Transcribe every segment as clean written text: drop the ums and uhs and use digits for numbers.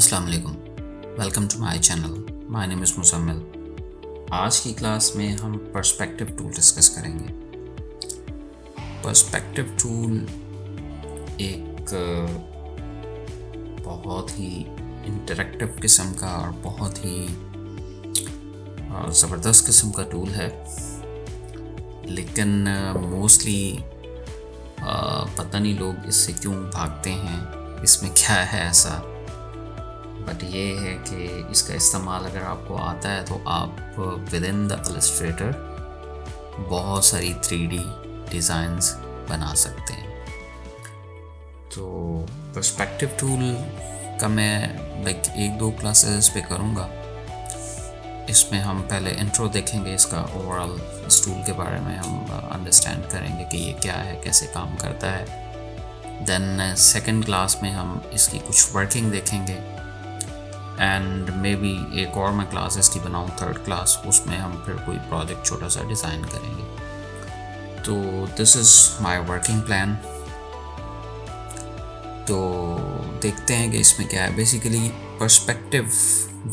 अस्सलाम वालेकुम। Welcome to my channel. My name is Muzammil. आज की क्लास में हम पर्सपेक्टिव टूल डिस्कस करेंगे। पर्सपेक्टिव टूल एक बहुत ही इंटरेक्टिव किस्म का और बहुत ही ज़बरदस्त किस्म का टूल है, लेकिन मोस्टली पता नहीं लोग इससे क्यों भागते हैं, इसमें क्या है ऐसा। बट ये है कि इसका इस्तेमाल अगर आपको आता है तो आप विद इन द इलस्ट्रेटर बहुत सारी 3D डिज़ाइंस बना सकते हैं। तो पर्सपेक्टिव टूल का मैं एक दो क्लासेस पे करूँगा। इसमें हम पहले इंट्रो देखेंगे, इसका ओवरऑल इस टूल के बारे में हम अंडरस्टैंड करेंगे कि ये क्या है, कैसे काम करता है। देन सेकंड क्लास में हम इसकी कुछ वर्किंग देखेंगे एंड मे बी एक और मैं क्लास इसकी बनाऊँ, थर्ड क्लास, उसमें हम फिर कोई प्रोजेक्ट छोटा सा डिज़ाइन करेंगे। तो this is my working plan. तो देखते हैं कि इसमें क्या है। बेसिकली पर्सपेक्टिव,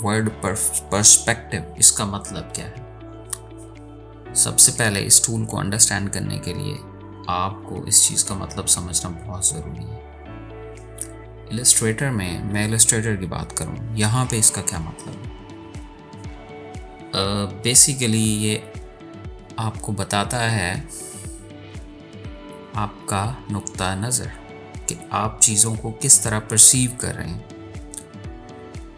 वर्ड पर्सपेक्टिव, इसका मतलब क्या है। सबसे पहले इस टूल को अंडरस्टैंड करने के लिए आपको इस चीज़ का मतलब समझना बहुत ज़रूरी है। इलस्ट्रेटर में, मैं इलस्ट्रेटर की बात करूं, यहाँ पे इसका क्या मतलब है। बेसिकली ये आपको बताता है आपका नुक्ता नज़र, कि आप चीज़ों को किस तरह परसीव कर रहे हैं।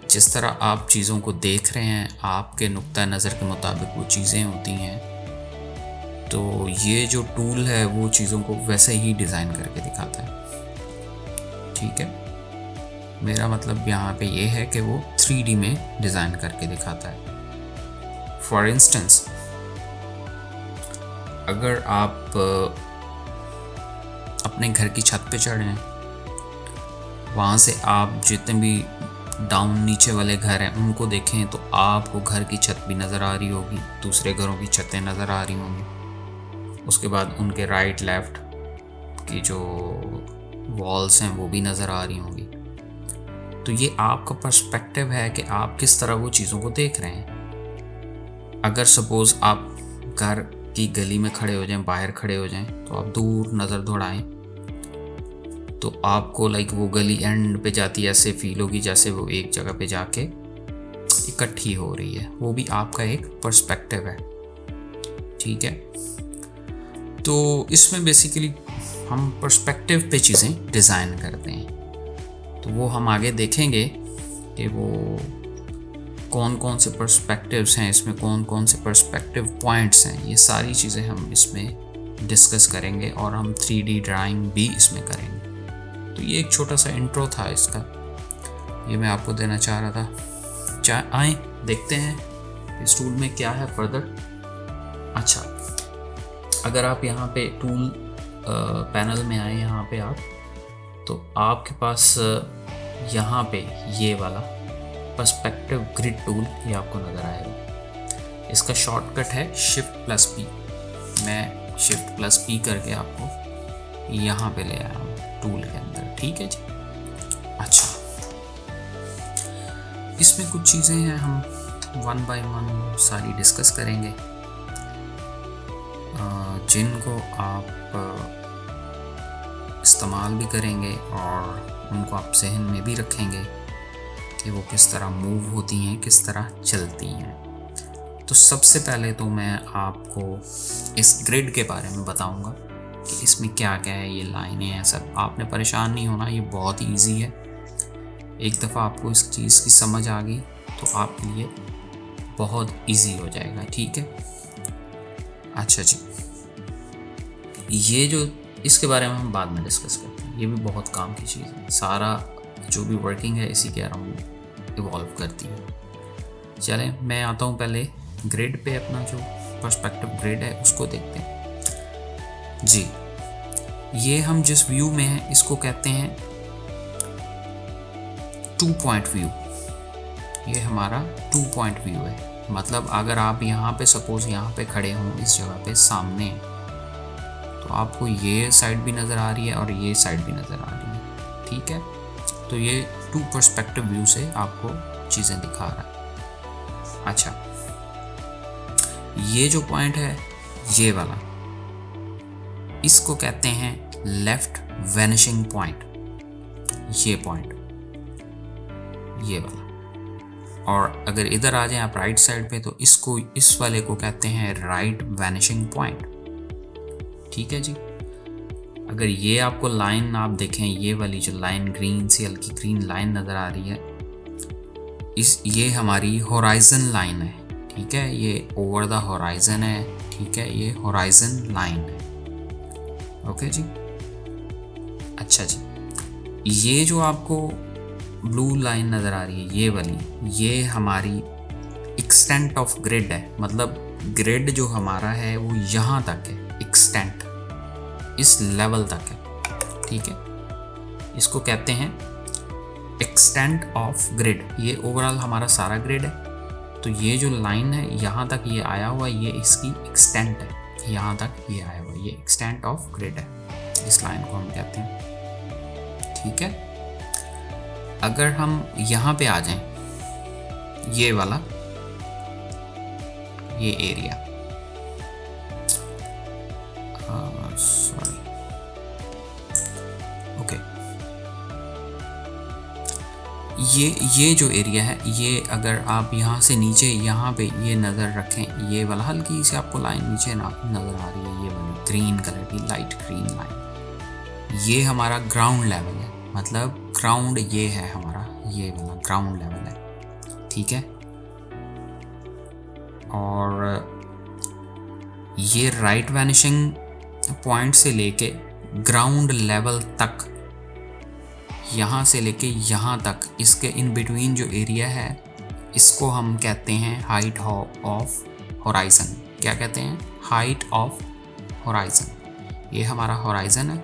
जिस तरह आप चीज़ों को देख रहे हैं, आपके नुक्ता नज़र के मुताबिक वो चीज़ें होती हैं। तो ये जो टूल है वो चीज़ों को वैसे ही डिज़ाइन करके दिखाता है। ठीक है, मेरा मतलब यहाँ पे ये है कि वो 3D में डिज़ाइन करके दिखाता है। फॉर इंस्टेंस, अगर आप अपने घर की छत पे चढ़ें, वहाँ से आप जितने भी डाउन नीचे वाले घर हैं उनको देखें, तो आपको घर की छत भी नज़र आ रही होगी, दूसरे घरों की छतें नज़र आ रही होंगी। उसके बाद उनके राइट लेफ़्ट की जो वॉल्स हैं वो भी नज़र आ रही होंगी। तो ये आपका पर्सपेक्टिव है कि आप किस तरह वो चीज़ों को देख रहे हैं। अगर सपोज़ आप घर की गली में खड़े हो जाएं, बाहर खड़े हो जाएं, तो आप दूर नज़र दौड़ाएं, तो आपको वो गली एंड पे जाती ऐसे फील होगी जैसे वो एक जगह पे जाके इकट्ठी हो रही है। वो भी आपका एक पर्सपेक्टिव है। ठीक है, तो इसमें बेसिकली हम पर्सपेक्टिव पे चीज़ें डिज़ाइन करते हैं। तो वो हम आगे देखेंगे कि वो कौन कौन से पर्सपेक्टिव्स हैं, इसमें कौन कौन से पर्सपेक्टिव पॉइंट्स हैं। ये सारी चीज़ें हम इसमें डिस्कस करेंगे और हम 3D ड्राइंग भी इसमें करेंगे। तो ये एक छोटा सा इंट्रो था इसका, ये मैं आपको देना चाह रहा था। आए देखते हैं इस टूल में क्या है फर्दर। अच्छा, अगर आप यहाँ पे टूल पैनल में आए, यहाँ पे आप, तो आपके पास यहाँ पे ये वाला पर्सपेक्टिव ग्रिड टूल ये आपको नज़र आएगा। इसका शॉर्टकट है Shift+P। मैं Shift+P करके आपको यहाँ पे ले आया हूँ टूल के अंदर। ठीक है जी। अच्छा, इसमें कुछ चीज़ें हैं, हम 1 बाय 1 सारी डिस्कस करेंगे, जिनको आप इस्तेमाल भी करेंगे और उनको आप जहन में भी रखेंगे कि वो किस तरह मूव होती हैं, किस तरह चलती हैं। तो सबसे पहले तो मैं आपको इस ग्रिड के बारे में बताऊंगा कि इसमें क्या क्या है, ये लाइनें हैं सब। आपने परेशान नहीं होना, ये बहुत ही ईजी है। एक दफ़ा आपको इस चीज़ की समझ आ गई तो आपके लिए बहुत ईजी हो जाएगा। ठीक है। अच्छा जी, ये जो इसके बारे में हम बाद में डिस्कस करते हैं, ये भी बहुत काम की चीज़ है। सारा जो भी वर्किंग है इसी के अराउंड इवॉल्व करती है। चलें, मैं आता हूँ पहले ग्रिड पे। अपना जो पर्सपेक्टिव ग्रिड है उसको देखते हैं जी। ये हम जिस व्यू में हैं इसको कहते हैं 2 पॉइंट व्यू। ये हमारा 2 पॉइंट व्यू है। मतलब अगर आप यहाँ पे सपोज़ यहाँ पे खड़े हों इस जगह पे सामने, तो आपको ये साइड भी नज़र आ रही है और ये साइड भी नज़र आ रही है। ठीक है, तो ये 2 पर्सपेक्टिव व्यू से आपको चीज़ें दिखा रहा है। अच्छा, ये जो पॉइंट है ये वाला, इसको कहते हैं लेफ्ट वैनिशिंग पॉइंट, ये पॉइंट, ये वाला। और अगर इधर आ जाए आप राइट साइड पे, तो इसको, इस वाले को कहते हैं राइट वैनिशिंग पॉइंट। ठीक है जी। अगर ये आपको लाइन आप देखें, ये वाली जो लाइन ग्रीन सी हल्की ग्रीन लाइन नज़र आ रही है, ये हमारी होराइजन लाइन है। ठीक है, ये ओवर द होराइजन है। ठीक है, ये होराइजन लाइन है। ओके जी। अच्छा जी, ये जो आपको ब्लू लाइन नज़र आ रही है, ये वाली, ये हमारी एक्सटेंट ऑफ ग्रिड है। मतलब ग्रिड जो हमारा है वो यहाँ तक है, एक्सटेंट इस लेवल तक है। ठीक है, इसको कहते हैं एक्सटेंट ऑफ ग्रिड। ये ओवरऑल हमारा सारा ग्रिड है। तो ये जो लाइन है यहाँ तक ये आया हुआ, ये इसकी एक्सटेंट है, यहाँ तक ये आया हुआ, ये एक्सटेंट ऑफ ग्रिड है। इस लाइन को हम कहते हैं। ठीक है, अगर हम यहाँ पे आ जाएं, ये वाला, ये एरिया, सॉरी, ओके, ये जो एरिया है, ये अगर आप यहाँ से नीचे यहाँ पे ये नज़र रखें, ये वाला हल्की से आपको लाइन नीचे नज़र आ रही है, ये वाली ग्रीन कलर की लाइट ग्रीन लाइन, ये हमारा ग्राउंड लेवल है। मतलब ग्राउंड ये है हमारा, ये वाला ग्राउंड लेवल है। ठीक है, और ये राइट वैनिशिंग पॉइंट से लेके ग्राउंड लेवल तक, यहाँ से लेके यहाँ तक, इसके इन बिटवीन जो एरिया है, इसको हम कहते हैं हाइट ऑफ होराइजन। क्या कहते हैं? Height of horizon. ये हमारा होराइजन है,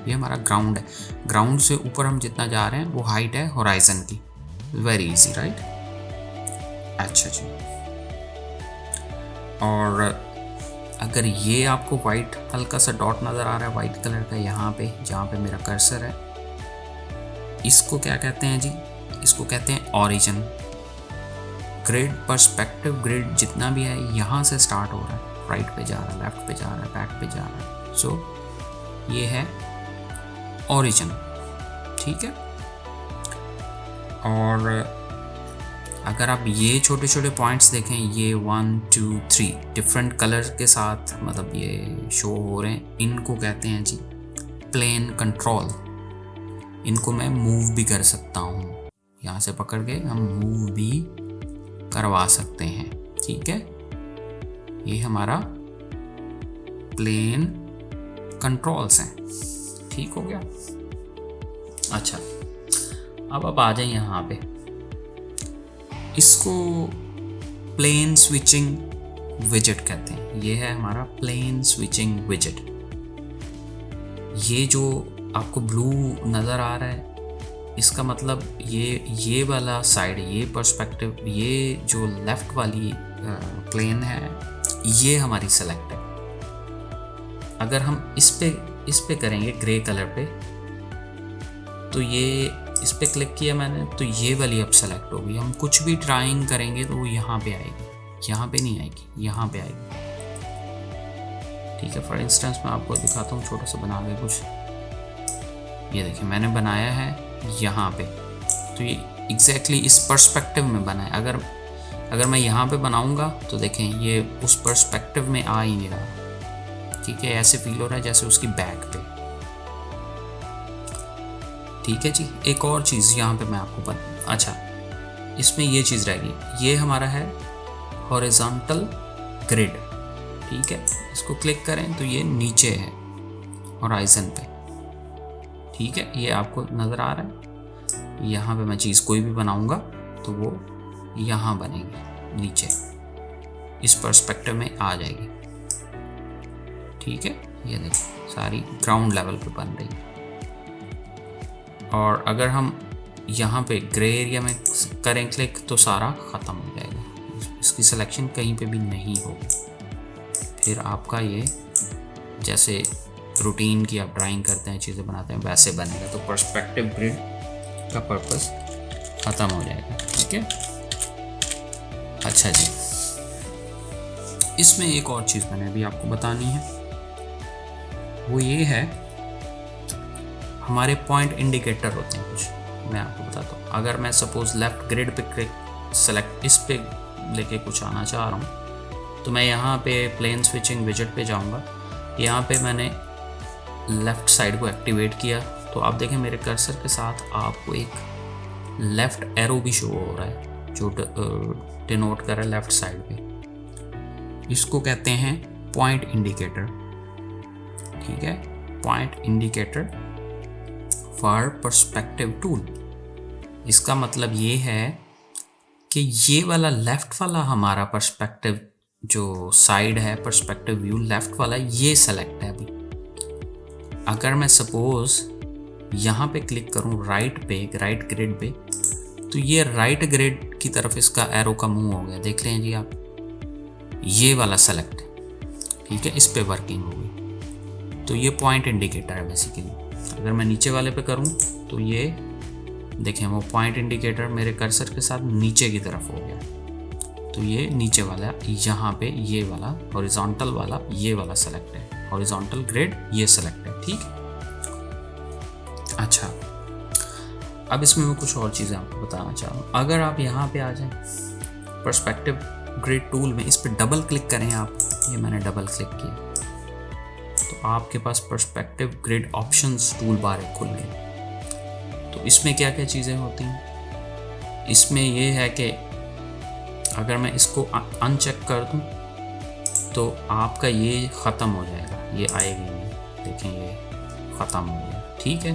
ये हमारा ग्राउंड है। ग्राउंड से ऊपर हम जितना जा रहे हैं वो हाइट है होराइजन की। Very easy, right? अच्छा जी। और अगर ये आपको वाइट हल्का सा डॉट नज़र आ रहा है वाइट कलर का, यहाँ पे जहाँ पे मेरा कर्सर है, इसको क्या कहते हैं जी? इसको कहते हैं ओरिजिन। ग्रिड, पर्सपेक्टिव ग्रिड जितना भी है यहाँ से स्टार्ट हो रहा है, राइट पे जा रहा है, लेफ्ट पे जा रहा है, बैक पे जा रहा है। सो ये है ओरिजिन। ठीक है, और अगर आप ये छोटे छोटे पॉइंट्स देखें, ये 1 2 3 डिफरेंट कलर के साथ मतलब ये शो हो रहे हैं, इनको कहते हैं जी प्लेन कंट्रोल। इनको मैं मूव भी कर सकता हूँ, यहाँ से पकड़ के हम मूव भी करवा सकते हैं। ठीक है, ये हमारा प्लेन कंट्रोल्स हैं। ठीक हो गया? अच्छा, अब आप आ जाए यहाँ पे, इसको प्लेन स्विचिंग विजेट कहते हैं। ये है हमारा प्लेन स्विचिंग विजेट। ये जो आपको ब्लू नज़र आ रहा है, इसका मतलब ये वाला साइड, ये पर्सपेक्टिव, ये जो लेफ़्ट वाली प्लेन है, ये हमारी सेलेक्ट है। अगर हम इस पे करेंगे ग्रे कलर पे, तो ये इस पे क्लिक किया मैंने, तो ये वाली अब सेलेक्ट होगी। हम कुछ भी ड्राइंग करेंगे तो वो यहाँ पे आएगी, यहाँ पे नहीं आएगी, यहाँ पे आएगी। ठीक है, फॉर इंस्टेंस मैं आपको दिखाता हूँ, छोटा सा बना के कुछ। ये देखिए मैंने बनाया है यहाँ पे, तो ये एग्जैक्टली इस पर्सपेक्टिव में बना है। अगर मैं यहाँ पे बनाऊँगा तो देखें ये उस पर्सपेक्टिव में आ ही नहीं रहा। ठीक है, ऐसे फील हो रहा है जैसे उसकी बैक पे। ठीक है जी। एक और चीज़ यहाँ पे मैं आपको अच्छा, इसमें ये चीज़ रहेगी, ये हमारा है हॉरिजॉन्टल ग्रिड। ठीक है, इसको क्लिक करें तो ये नीचे है होराइजन पे। ठीक है, ये आपको नज़र आ रहा है। यहाँ पे मैं चीज़ कोई भी बनाऊँगा तो वो यहाँ बनेगी, नीचे इस पर्सपेक्टिव में आ जाएगी। ठीक है, ये देखिए सारी ग्राउंड लेवल पे बन रही है। और अगर हम यहाँ पे ग्रे एरिया में करें क्लिक तो सारा ख़त्म हो जाएगा, इसकी सिलेक्शन कहीं पे भी नहीं होगी। फिर आपका ये जैसे रूटीन की आप ड्राइंग करते हैं, चीज़ें बनाते हैं, वैसे बनेगा। तो पर्सपेक्टिव ग्रिड का पर्पस ख़त्म हो जाएगा। ठीक है। अच्छा जी, इसमें एक और चीज़ मैंने अभी आपको बतानी है, वो ये है, हमारे पॉइंट इंडिकेटर होते हैं कुछ, मैं आपको बताता हूँ। अगर मैं सपोज लेफ़्ट ग्रिड पे सेलेक्ट इस पे लेके कुछ आना चाह रहा हूँ, तो मैं यहाँ पे प्लेन स्विचिंग विजेट पे जाऊँगा। यहाँ पे मैंने लेफ़्ट साइड को एक्टिवेट किया, तो आप देखें मेरे कर्सर के साथ आपको एक लेफ़्ट एरो भी शो हो रहा है जो डिनोट कर रहा है लेफ़्ट साइड पे। इसको कहते हैं पॉइंट इंडिकेटर। ठीक है, point indicator for perspective tool. इसका मतलब ये है कि ये वाला लेफ़्ट वाला हमारा पर्सपेक्टिव जो साइड है, पर्सपेक्टिव व्यू लेफ़्ट वाला, ये सेलेक्ट है अभी। अगर मैं सपोज़ यहाँ पे क्लिक करूँ राइट ग्रिड पे, तो ये राइट ग्रिड की तरफ इसका एरो का मूव हो गया, देख रहे हैं जी आप, ये वाला सेलेक्ट है। ठीक है, इस पे वर्किंग हो गई, तो ये पॉइंट इंडिकेटर है बेसिकली। अगर मैं नीचे वाले पे करूँ तो ये देखें वो पॉइंट इंडिकेटर मेरे कर्सर के साथ नीचे की तरफ हो गया, तो ये नीचे वाला यहाँ पे ये वाला हॉरिजॉन्टल वाला ये वाला सेलेक्ट है, हॉरिजॉन्टल ग्रिड ये सेलेक्ट है। ठीक। अच्छा, अब इसमें मैं कुछ और चीज़ें आपको बताना चाह रहा हूँ। अगर आप यहाँ पे आ जाएं पर्सपेक्टिव ग्रिड टूल में, इस पर डबल क्लिक करें आप, ये मैंने डबल क्लिक किया तो आपके पास perspective grid options tool bar खुल गए। तो इसमें क्या क्या चीज़ें होती हैं, इसमें ये है कि अगर मैं इसको अनचेक कर दूं तो आपका ये ख़त्म हो जाएगा, ये आएगी नहीं, देखें ये ख़त्म हो गया। ठीक है।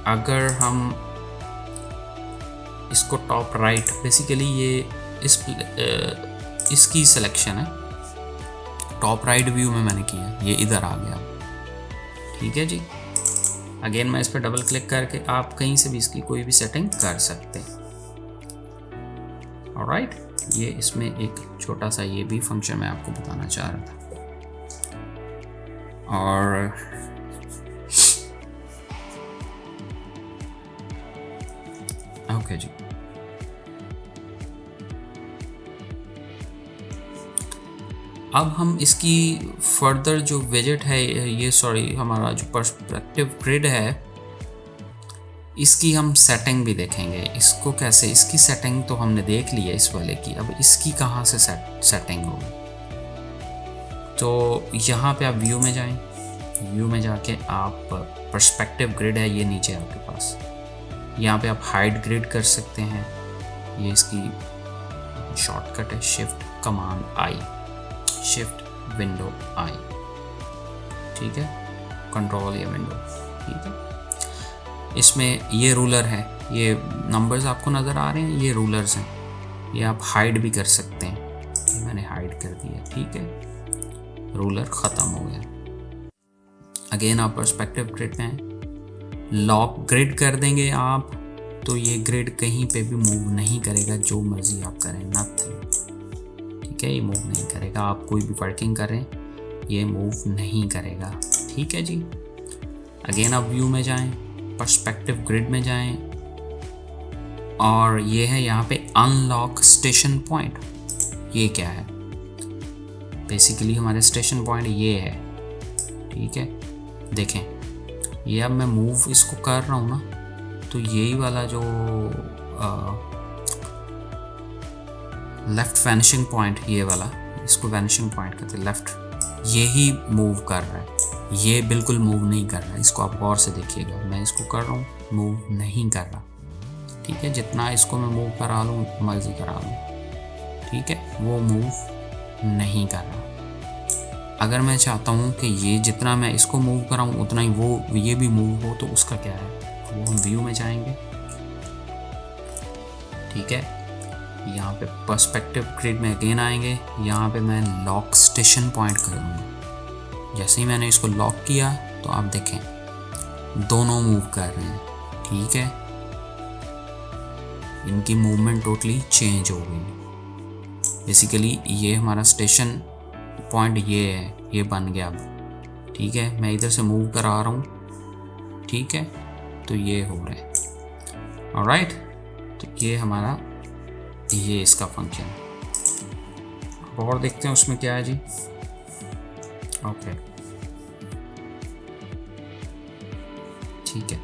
अगर हम इसको टॉप राइट, बेसिकली ये इसकी सिलेक्शन है, टॉप राइट व्यू में मैंने किया, ये इधर आ गया। ठीक है जी। अगेन मैं इस पर डबल क्लिक करके आप कहीं से भी इसकी कोई भी सेटिंग कर सकते हैं। ऑलराइट, ये इसमें एक छोटा सा ये भी फंक्शन मैं आपको बताना चाह रहा था। और ओके जी, अब हम इसकी फर्दर जो विजेट है ये, सॉरी, हमारा जो पर्सपेक्टिव ग्रिड है, इसकी हम सेटिंग भी देखेंगे। इसको कैसे, इसकी सेटिंग तो हमने देख ली है इस वाले की, अब इसकी कहाँ से सेटिंग होगी। तो यहाँ पे आप व्यू में जाएं, व्यू में जाके आप पर्सपेक्टिव ग्रिड है ये नीचे आपके पास, यहाँ पे आप हाइड ग्रिड कर सकते हैं। ये इसकी शॉर्टकट है शिफ्ट कमांड आई, शिफ्ट विंडो आई। ठीक है, कंट्रोल ये विंडो। ठीक है, इसमें ये रूलर है, ये नंबर्स आपको नज़र आ रहे हैं, ये रूलर्स हैं, ये आप हाइड भी कर सकते हैं, ये मैंने हाइड कर दिया। ठीक है, रूलर ख़त्म हो गया। अगेन आप पर्सपेक्टिव ग्रिड में लॉक ग्रिड कर देंगे आप, तो ये ग्रिड कहीं पे भी मूव नहीं करेगा, जो मर्जी आप करें, नथिंग। ठीक है, ये मूव नहीं करेगा, आप कोई भी वर्किंग करें ये मूव नहीं करेगा। ठीक है जी। अगेन आप व्यू में जाएं, पर्सपेक्टिव ग्रिड में जाएं, और ये है यहाँ पे अनलॉक स्टेशन पॉइंट। ये क्या है, बेसिकली हमारे स्टेशन पॉइंट ये है। ठीक है, देखें ये अब मैं मूव इसको कर रहा हूँ ना, तो यही वाला जो लेफ़्ट वैनिशिंग पॉइंट, ये वाला, इसको वैनिशिंग पॉइंट कहते हैं, लेफ़्ट, यही मूव कर रहा है, ये बिल्कुल मूव नहीं कर रहा है। इसको आप गौर से देखिएगा, मैं इसको कर रहा हूँ, मूव नहीं कर रहा। ठीक है, जितना इसको मैं मूव करा लूँ, मर्जी करा लूँ, ठीक है, वो मूव नहीं कर रहा। अगर मैं चाहता हूँ कि ये जितना मैं इसको मूव कराऊँ उतना ही वो ये भी मूव हो, तो उसका क्या है, वो हम व्यू में जाएंगे। ठीक है, यहाँ पे पर्सपेक्टिव ग्रिड में अगेन आएंगे, यहाँ पे मैं लॉक स्टेशन पॉइंट करूँगा। जैसे ही मैंने इसको लॉक किया तो आप देखें दोनों मूव कर रहे हैं। ठीक है, इनकी मूवमेंट टोटली चेंज हो गई। बेसिकली ये हमारा स्टेशन पॉइंट ये है, ये बन गया अब। ठीक है, मैं इधर से मूव करा रहा हूँ, ठीक है, तो ये हो रहा है। ऑलराइट, तो ये हमारा ये इसका फंक्शन है। अब और देखते हैं उसमें क्या है जी। ओके, ठीक है,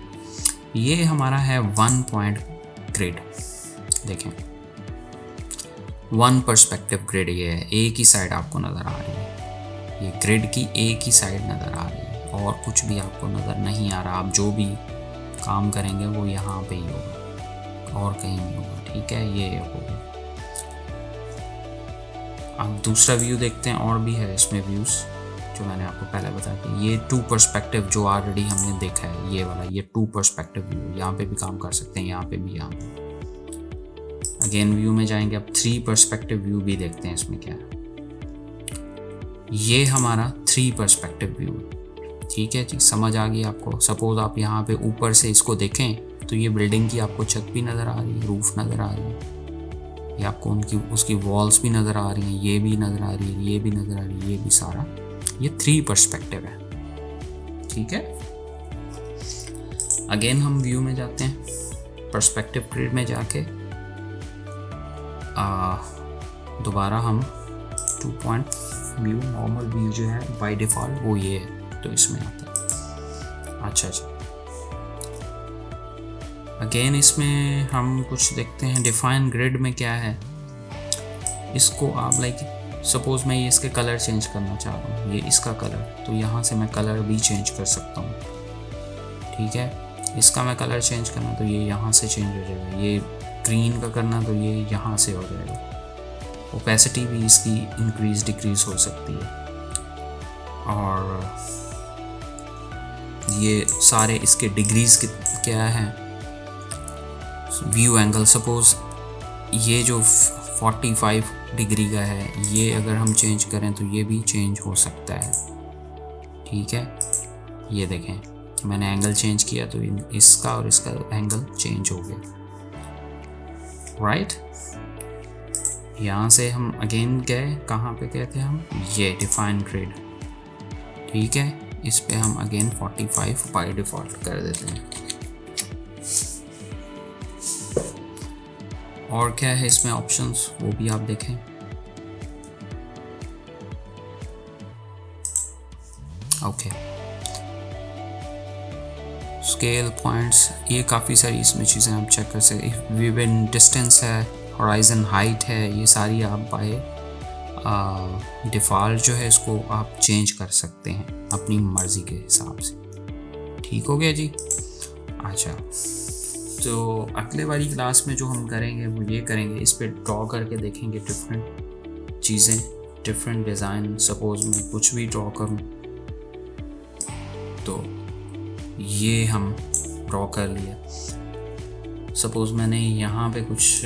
ये हमारा है 1 पॉइंट ग्रिड। देखें, 1 पर्सपेक्टिव ग्रिड ये है, एक ही साइड आपको नज़र आ रही है, ये ग्रिड की एक ही साइड नज़र आ रही है और कुछ भी आपको नज़र नहीं आ रहा। आप जो भी काम करेंगे वो यहाँ पे ही होगा और कहीं नहीं होगा, ठीक है, ये होगा। अब दूसरा व्यू देखते हैं, और भी है इसमें व्यूज़ जो मैंने आपको पहले बताया कि ये 2 पर्सपेक्टिव जो ऑलरेडी हमने देखा है, ये वाला, ये 2 पर्सपेक्टिव व्यू, यहाँ पे भी काम कर सकते हैं, यहाँ पे भी, यहाँ पे। अगेन व्यू में जाएंगे, अब 3 पर्सपेक्टिव व्यू भी देखते हैं इसमें क्या है। ये हमारा 3 पर्सपेक्टिव व्यू, ठीक है जी, समझ आ गई आपको। सपोज आप यहाँ पे ऊपर से इसको देखें तो ये बिल्डिंग की आपको छत भी नज़र आ रही है, रूफ नज़र आ रही है, ये आपको उसकी वॉल्स भी नज़र आ रही हैं, ये भी नज़र आ रही है, ये भी नज़र आ रही है, ये भी सारा, ये 3 पर्सपेक्टिव है, ठीक है। अगेन हम व्यू में जाते हैं, पर्सपेक्टिव ग्रिड में जाके दोबारा हम 2 पॉइंट व्यू, नॉर्मल व्यू जो है बाय डिफ़ॉल्ट वो ये है, तो इसमें आता है। अच्छा, अगेन इसमें हम कुछ देखते हैं। डिफाइन ग्रिड में क्या है, इसको आप लाइक सपोज मैं ये इसके कलर चेंज करना चाह रहा हूँ, ये इसका कलर, तो यहाँ से मैं कलर भी चेंज कर सकता हूँ, ठीक है। इसका मैं कलर चेंज करना तो ये यहाँ से चेंज हो जाएगा, ये ग्रीन का करना तो ये यहाँ से हो जाएगा। ओपेसिटी भी इसकी इंक्रीज डिक्रीज हो सकती है, और ये सारे इसके डिग्रीज क्या है, व्यू एंगल, सपोज ये जो 45 डिग्री का है, ये अगर हम चेंज करें तो ये भी चेंज हो सकता है, ठीक है। ये देखें, मैंने एंगल चेंज किया तो इसका और इसका एंगल चेंज हो गया, राइट। यहाँ से हम अगेन गए, कहाँ पे गए थे हम, ये डिफाइन ग्रिड, ठीक है। इस पे हम अगेन 45 बाय डिफ़ॉल्ट कर देते हैं। और क्या है इसमें ऑप्शंस, वो भी आप देखें। ओके, स्केल पॉइंट्स, ये काफ़ी सारी इसमें चीज़ें आप चेक कर सकते। विवन डिस्टेंस है, हॉराइजन हाइट है, ये सारी आप बाय डिफ़ॉल्ट जो है इसको आप चेंज कर सकते हैं अपनी मर्ज़ी के हिसाब से, ठीक हो गया जी। अच्छा, तो अगले वाली क्लास में जो हम करेंगे वो ये करेंगे, इस पे ड्रॉ करके देखेंगे डिफरेंट चीज़ें, डिफरेंट डिज़ाइन। सपोज मैं कुछ भी ड्रॉ करूँ तो ये हम ड्रॉ कर लिया। सपोज मैंने यहाँ पे कुछ,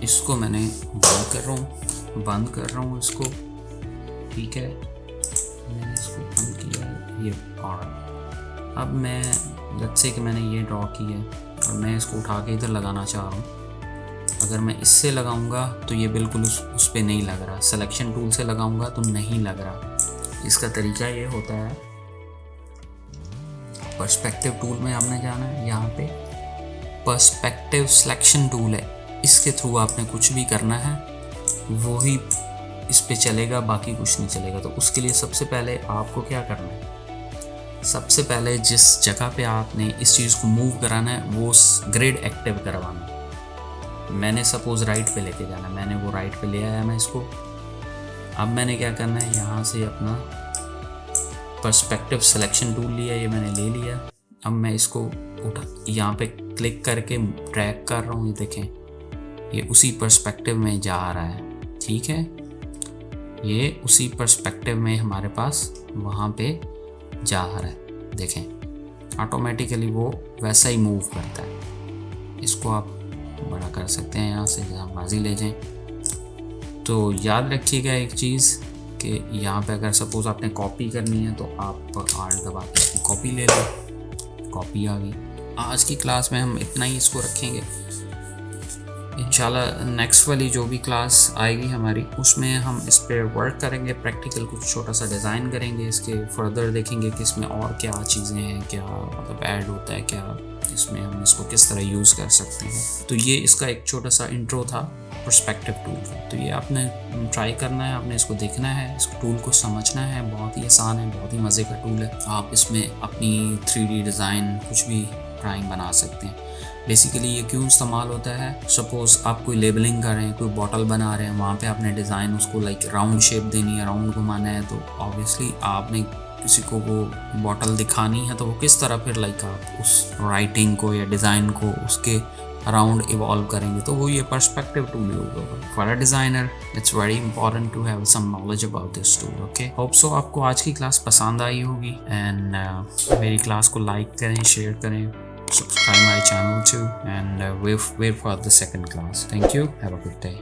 इसको मैंने बंद कर रहा हूँ इसको, ठीक है, मैंने इसको बंद किया, ये। और अब मैं लेट्स से कि मैंने ये ड्रॉ की है और मैं इसको उठा के इधर लगाना चाह रहा हूँ। अगर मैं इससे लगाऊंगा तो ये बिल्कुल उस पे नहीं लग रहा, सिलेक्शन टूल से लगाऊंगा तो नहीं लग रहा। इसका तरीका ये होता है, पर्सपेक्टिव टूल में आपने जाना है, यहाँ पे पर्सपेक्टिव सिलेक्शन टूल है, इसके थ्रू आपने कुछ भी करना है वो ही इस पे चलेगा, बाकी कुछ नहीं चलेगा। तो उसके लिए सबसे पहले आपको क्या करना है, सबसे पहले जिस जगह पे आपने इस चीज़ को मूव कराना है वो ग्रिड एक्टिव करवाना है। मैंने सपोज राइट पे लेके जाना है, मैंने वो राइट पे ले आया मैं इसको। अब मैंने क्या करना है, यहाँ से अपना पर्सपेक्टिव सिलेक्शन टूल लिया, ये मैंने ले लिया। अब मैं इसको उठा यहाँ पे क्लिक करके ड्रैग कर रहा हूँ, ये देखें ये उसी पर्सपेक्टिव में जा रहा है, ठीक है। ये उसी पर्सपेक्टिव में हमारे पास वहाँ पे जा रहा है, देखें ऑटोमेटिकली वो वैसा ही मूव करता है। इसको आप बड़ा कर सकते हैं, यहाँ से जहाँ मर्जी ले जाएं। तो याद रखिएगा एक चीज़ कि यहाँ पे अगर सपोज़ आपने कॉपी करनी है तो आप आर्ट दबा के कॉपी ले लें, कॉपी आ गई। आज की क्लास में हम इतना ही इसको रखेंगे। इंशाल्लाह नेक्स्ट वाली जो भी क्लास आएगी हमारी, उसमें हम इस पर वर्क करेंगे, प्रैक्टिकल कुछ छोटा सा डिज़ाइन करेंगे, इसके फर्दर देखेंगे कि इसमें और क्या चीज़ें हैं, क्या मतलब ऐड होता है, क्या इसमें हम इसको किस तरह यूज़ कर सकते हैं। तो ये इसका एक छोटा सा इंट्रो था पर्सपेक्टिव टूल। तो ये आपने ट्राई करना है, आपने इसको देखना है, इस टूल को समझना है। बहुत ही आसान है, बहुत ही मज़े का टूल है। आप इसमें अपनी 3D डिज़ाइन कुछ भी ड्राइंग बना सकते हैं। बेसिकली ये क्यों इस्तेमाल होता है, सपोज़ आप कोई लेबलिंग कर रहे हैं, कोई बॉटल बना रहे हैं, वहाँ पे आपने डिज़ाइन उसको लाइक राउंड शेप देनी है, राउंड घुमाना है, तो ऑब्वियसली आपने किसी को वो बॉटल दिखानी है, तो वो किस तरह फिर लाइक आप उस राइटिंग को या डिज़ाइन को उसके अराउंड इवॉल्व करेंगे। तो वो ये पर्सपेक्टिव टूल होगा। For a designer it's very important to have some knowledge about this tool. Okay, hope so आपको आज की क्लास पसंद आई होगी। एंड मेरी क्लास को लाइक करें, शेयर करें, subscribe my channel too, and wait for the second class. Thank you. Have a good day.